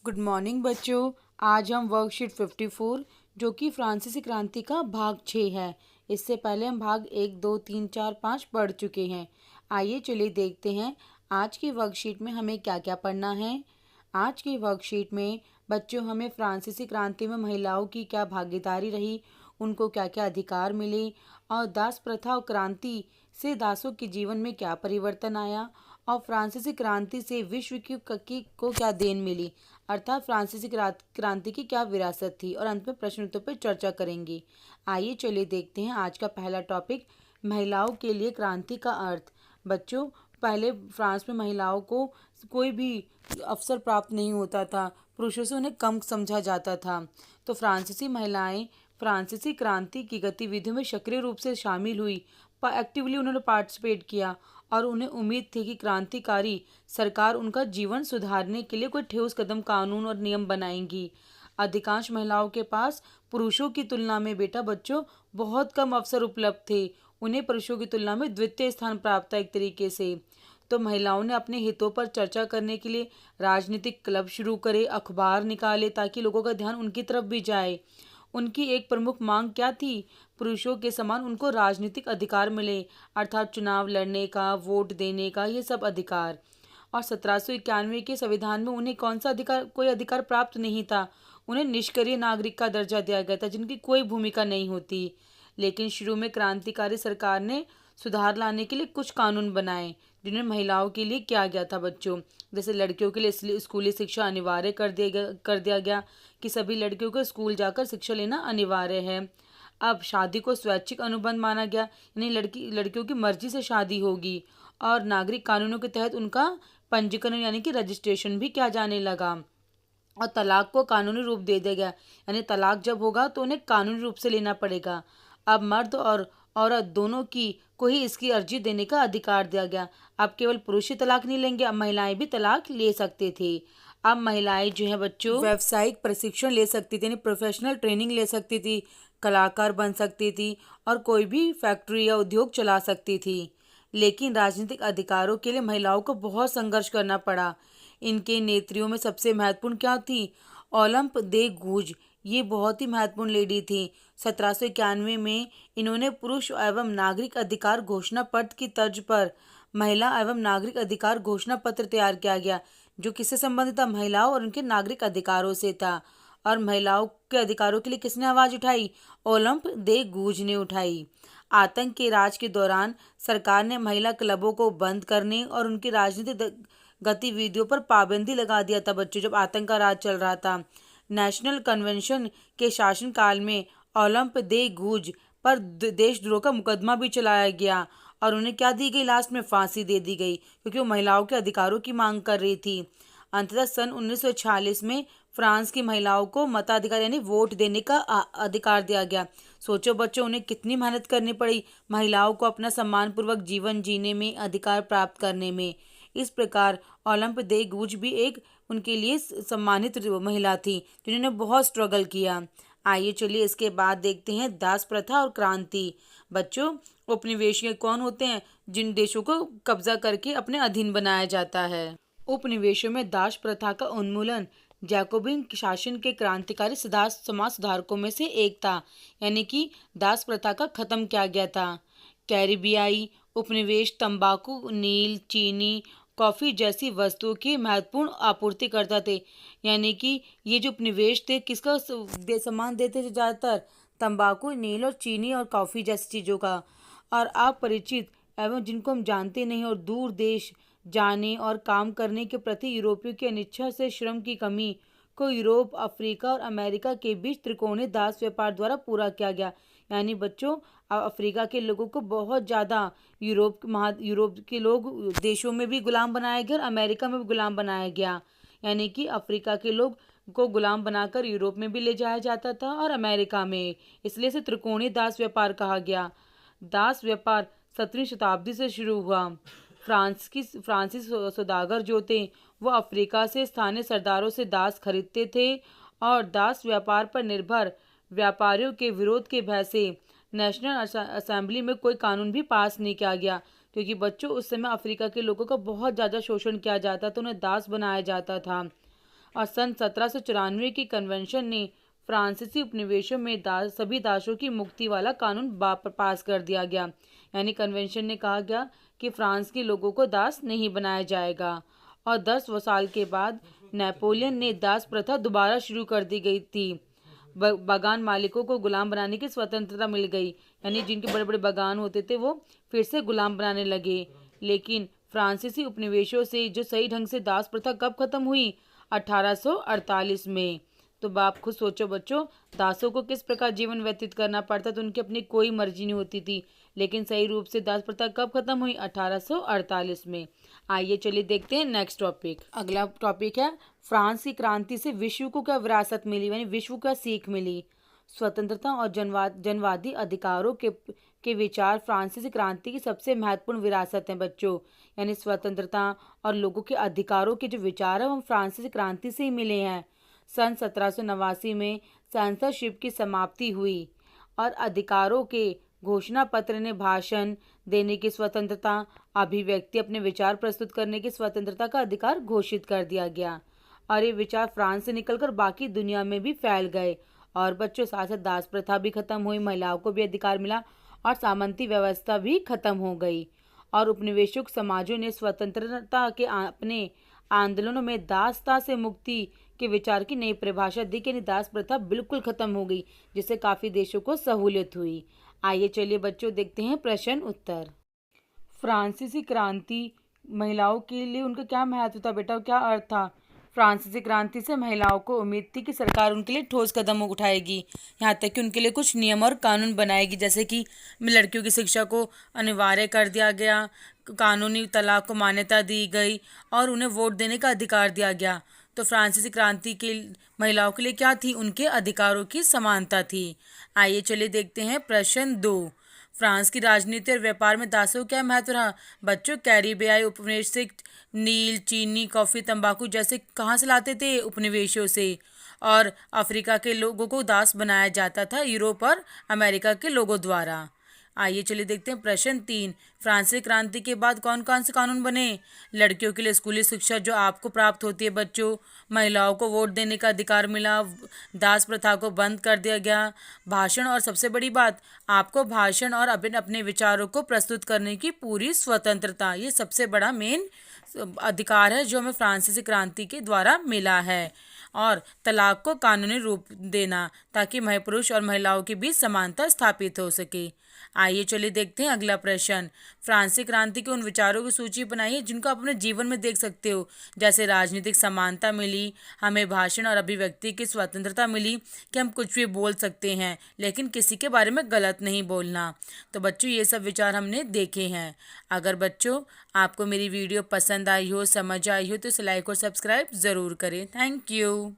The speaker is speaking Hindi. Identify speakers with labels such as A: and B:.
A: गुड मॉर्निंग बच्चों। आज हम वर्कशीट 54 जो कि फ्रांसीसी क्रांति का भाग 6 है। इससे पहले हम भाग 1, 2, 3, 4, 5 पढ़ चुके हैं। आइए चलिए देखते हैं आज की वर्कशीट में हमें क्या क्या पढ़ना है। आज की वर्कशीट में बच्चों हमें फ्रांसीसी क्रांति में महिलाओं की क्या भागीदारी रही, उनको क्या क्या अधिकार मिले और दास प्रथा और क्रांति से दासों के जीवन में क्या परिवर्तन आया और फ्रांसीसी क्रांति से विश्व को क्या देन मिली, अर्थात फ्रांसीसी क्रांति की क्या विरासत थी। और अंत में प्रश्न उत्तर पर चर्चा करेंगे। आइए चलिए देखते हैं आज का पहला टॉपिक, महिलाओं के लिए क्रांति का अर्थ। बच्चों, पहले फ्रांस में महिलाओं को कोई भी अवसर प्राप्त नहीं होता था, पुरुषों से उन्हें कम समझा जाता था। तो फ्रांसीसी महिलाएं फ्रांसीसी क्रांति की गतिविधियों में सक्रिय रूप से शामिल हुई, एक्टिवली उन्होंने पार्टिसिपेट किया और उन्हें उम्मीद थी कि क्रांतिकारी सरकार उनका जीवन सुधारने के लिए कोई ठोस कदम, कानून और नियम बनाएंगी। अधिकांश महिलाओं के पास पुरुषों की तुलना में बच्चों बहुत कम अवसर उपलब्ध थे। उन्हें पुरुषों की तुलना में द्वितीय स्थान प्राप्त था एक तरीके से। तो महिलाओं ने अपने हितों पर चर्चा करने के लिए राजनीतिक क्लब शुरू करे, अखबार निकाले ताकि लोगों का ध्यान उनकी तरफ भी जाए। उनकी एक प्रमुख मांग क्या थी? पुरुषों के समान उनको राजनीतिक अधिकार मिले, अर्थात चुनाव लड़ने का, वोट देने का, ये सब अधिकार। और 1791 के संविधान में उन्हें कौन सा अधिकार, कोई अधिकार प्राप्त नहीं था। उन्हें निष्क्रिय नागरिक का दर्जा दिया गया था जिनकी कोई भूमिका नहीं होती। लेकिन शुरू में क्रांतिकारी सरकार ने सुधार लाने के लिए कुछ कानून बनाए जिन्हें महिलाओं के लिए किया गया था बच्चों। जैसे लड़कियों के लिए स्कूली शिक्षा अनिवार्य कर दिया गया कि सभी लड़कियों को स्कूल जाकर शिक्षा लेना अनिवार्य है। अब शादी को स्वैच्छिक अनुबंध माना गया, यानी लड़कियों की मर्जी से शादी होगी। और नागरिक कानूनों के तहत उनका पंजीकरण यानी कि रजिस्ट्रेशन भी किया जाने लगा। और तलाक को कानूनी रूप दे दिया गया, यानी तलाक जब होगा तो उन्हें कानूनी रूप से लेना पड़ेगा। अब मर्द और औरत दोनों को ही इसकी अर्जी देने का अधिकार दिया गया। अब केवल पुरुष ही तलाक नहीं लेंगे, अब महिलाएं भी तलाक ले सकते थे। अब महिलाएं जो है बच्चों व्यावसायिक प्रशिक्षण ले सकती थी, यानी प्रोफेशनल ट्रेनिंग ले सकती थी, कलाकार बन सकती थी और कोई भी फैक्ट्री या उद्योग चला सकती थी। लेकिन राजनीतिक अधिकारों के लिए महिलाओं को बहुत संघर्ष करना पड़ा। इनके नेत्रियों में सबसे महत्वपूर्ण क्या थी? ओलंप दे गूज, ये बहुत ही महत्वपूर्ण लेडी थी। 1791 में इन्होंने पुरुष एवं नागरिक अधिकार घोषणा पत्र की तर्ज पर महिला एवं नागरिक अधिकार घोषणा पत्र तैयार किया गया, जो किससे संबंधित था? महिलाओं और उनके नागरिक अधिकारों से था। और महिलाओं के अधिकारों के लिए किसने आवाज उठाई? ओलंप दे गूज ने उठाई। आतंक के राज के दौरान सरकार ने महिला क्लबों को बंद करने और उनकी राजनीतिक गतिविधियों पर पाबंदी लगा दिया था बच्चों, जब आतंक का राज चल रहा था। नेशनल कन्वेंशन के शासनकाल में ओलंप दे गूज पर देशद्रोह का मुकदमा भी चलाया गया और उन्हें क्या दी गई? लास्ट में फांसी दे दी गई, क्योंकि वो महिलाओं के अधिकारों की मांग कर रही थी। अंततः सन 1946 में फ्रांस की महिलाओं को मताधिकार यानी वोट देने का अधिकार दिया गया। सोचो बच्चों, उन्हें कितनी मेहनत करनी पड़ी महिलाओं को अपना सम्मानपूर्वक जीवन जीने में, अधिकार प्राप्त करने में। इस प्रकार ओलंप दे गूज भी एक उनके लिए सम्मानित महिला थी जिन्होंने बहुत स्ट्रगल किया। आइए चलिए इसके बाद देखते हैं दास प्रथा और क्रांति। बच्चों, उपनिवेशीय कौन होते हैं? जिन देशों को कब्जा करके अपने अधीन बनाया जाता है। उपनिवेशों में दास प्रथा का उन्मूलन जैकोबिन शासन के क्रांतिकारी समाज सुधारकों में से एक था, यानी कि दास प्रथा का खत्म किया गया था। कैरिबियाई उपनिवेश तंबाकू, नील, चीनी, कॉफी जैसी वस्तुओं की महत्वपूर्ण आपूर्ति करता थे, यानी कि ये जो उपनिवेश थे किसका सम्मान देते थे? ज़्यादातर तंबाकू, नील और चीनी और कॉफी जैसी चीज़ों का। और अपरिचित एवं जिनको हम जानते नहीं और दूर देश जाने और काम करने के प्रति यूरोपियों की अनिच्छा से श्रम की कमी को यूरोप, अफ्रीका और अमेरिका के बीच त्रिकोणीय दास व्यापार द्वारा पूरा किया गया। यानी बच्चों, अफ्रीका के लोगों को बहुत ज़्यादा यूरोप के लोग देशों में भी गुलाम बनाया गया और अमेरिका में भी गुलाम बनाया गया। यानी कि अफ्रीका के लोग को गुलाम बनाकर यूरोप में भी ले जाया जाता था और अमेरिका में, इसलिए इसे त्रिकोणीय दास व्यापार कहा गया। दास व्यापार 17वीं शताब्दी से शुरू हुआ। फ्रांसीसी सौदागर जो थे वो अफ्रीका से स्थानीय सरदारों से दास खरीदते थे और दास व्यापार पर निर्भर व्यापारियों के विरोध के भय से नेशनल असेंबली में कोई कानून भी पास नहीं किया गया, क्योंकि बच्चों उस समय अफ्रीका के लोगों का बहुत ज़्यादा शोषण किया जाता था, उन्हें दास बनाया जाता था। और सन 1794 की कन्वेंशन ने फ्रांसीसी उपनिवेशों में सभी दासों की मुक्ति वाला कानून पास कर दिया गया। यानी कन्वेंशन ने कहा गया कि फ्रांस के लोगों को दास नहीं बनाया जाएगा। और 10 साल के बाद नेपोलियन ने दास प्रथा दोबारा शुरू कर दी गई थी। बागान मालिकों को गुलाम बनाने की स्वतंत्रता मिल गई, यानी जिनके बड़े बड़े बागान होते थे वो फिर से गुलाम बनाने लगे। लेकिन फ्रांसीसी उपनिवेशों से जो सही ढंग से दास प्रथा कब खत्म हुई? 1848 में। तो बाप खुद सोचो बच्चों, दासों को किस प्रकार जीवन व्यतीत करना पड़ता था, उनकी अपनी कोई मर्जी नहीं होती थी। लेकिन सही रूप से दास प्रथा कब खत्म हुई? 1848 में। आइए चलिए देखते हैं नेक्स्ट टॉपिक। अगला टॉपिक है फ्रांस की क्रांति से विश्व को क्या विरासत मिली, यानी विश्व को क्या सीख मिली। स्वतंत्रता और जनवादी अधिकारों के विचार फ्रांसीसी क्रांति की सबसे महत्वपूर्ण विरासत हैं बच्चों। यानी स्वतंत्रता और लोगों के अधिकारों के जो विचार है वो फ्रांसीसी क्रांति से ही मिले हैं। सन 1789 में सेंसरशिप की समाप्ति हुई और अधिकारों के घोषणा पत्र ने भाषण देने की स्वतंत्रता, अभिव्यक्ति, अपने विचार प्रस्तुत करने की स्वतंत्रता का अधिकार घोषित कर दिया गया। और ये विचार फ्रांस से निकलकर बाकी दुनिया में भी फैल गए। और बच्चों साथ साथ दास प्रथा भी खत्म हुई, महिलाओं को भी अधिकार मिला और सामंती व्यवस्था भी खत्म हो गई। और उपनिवेशिक समाजों ने स्वतंत्रता के अपने आंदोलनों में दासता से मुक्ति के विचार की नई परिभाषा दी कि दास प्रथा बिल्कुल खत्म हो गई, जिससे काफी देशों को सहूलियत हुई। आइए चलिए बच्चों देखते हैं प्रश्न उत्तर। फ्रांसीसी क्रांति महिलाओं के लिए उनका क्या महत्व था बेटा, क्या अर्थ था? फ्रांसीसी क्रांति से महिलाओं को उम्मीद थी कि सरकार उनके लिए ठोस कदम उठाएगी, यहाँ तक कि उनके लिए कुछ नियम और कानून बनाएगी, जैसे कि लड़कियों की शिक्षा को अनिवार्य कर दिया गया, कानूनी तलाक को मान्यता दी गई और उन्हें वोट देने का अधिकार दिया गया। तो फ्रांसीसी क्रांति के महिलाओं के लिए क्या थी? उनके अधिकारों की समानता थी। आइए चलिए देखते हैं प्रश्न 2। फ्रांस की राजनीति और व्यापार में दासों क्या महत्व रहा? बच्चों कैरिबियाई उपनिवेश से नील, चीनी, कॉफी, तंबाकू जैसे कहाँ से लाते थे? उपनिवेशों से। और अफ्रीका के लोगों को दास बनाया जाता था यूरोप और अमेरिका के लोगों द्वारा। आइए चलिए देखते हैं प्रश्न 3। फ्रांसीसी क्रांति के बाद कौन कौन से कानून बने? लड़कियों के लिए स्कूली शिक्षा जो आपको प्राप्त होती है बच्चों, महिलाओं को वोट देने का अधिकार मिला, दास प्रथा को बंद कर दिया गया, भाषण और सबसे बड़ी बात, आपको भाषण और अपने विचारों को प्रस्तुत करने की पूरी स्वतंत्रता। ये सबसे बड़ा मेन अधिकार है जो हमें फ्रांसीसी क्रांति के द्वारा मिला है। और तलाक को कानूनी रूप देना ताकि पुरुष और महिलाओं के बीच समानता स्थापित हो सके। आइए चलिए देखते हैं अगला प्रश्न। फ्रांसीसी क्रांति के उन विचारों की सूची बनाइए जिनको आप अपने जीवन में देख सकते हो, जैसे राजनीतिक समानता मिली, हमें भाषण और अभिव्यक्ति की स्वतंत्रता मिली कि हम कुछ भी बोल सकते हैं लेकिन किसी के बारे में गलत नहीं बोलना। तो बच्चों ये सब विचार हमने देखे हैं। अगर बच्चों आपको मेरी वीडियो पसंद आई हो, समझ आई हो तो इसे लाइक और सब्सक्राइब ज़रूर करें। Thank you.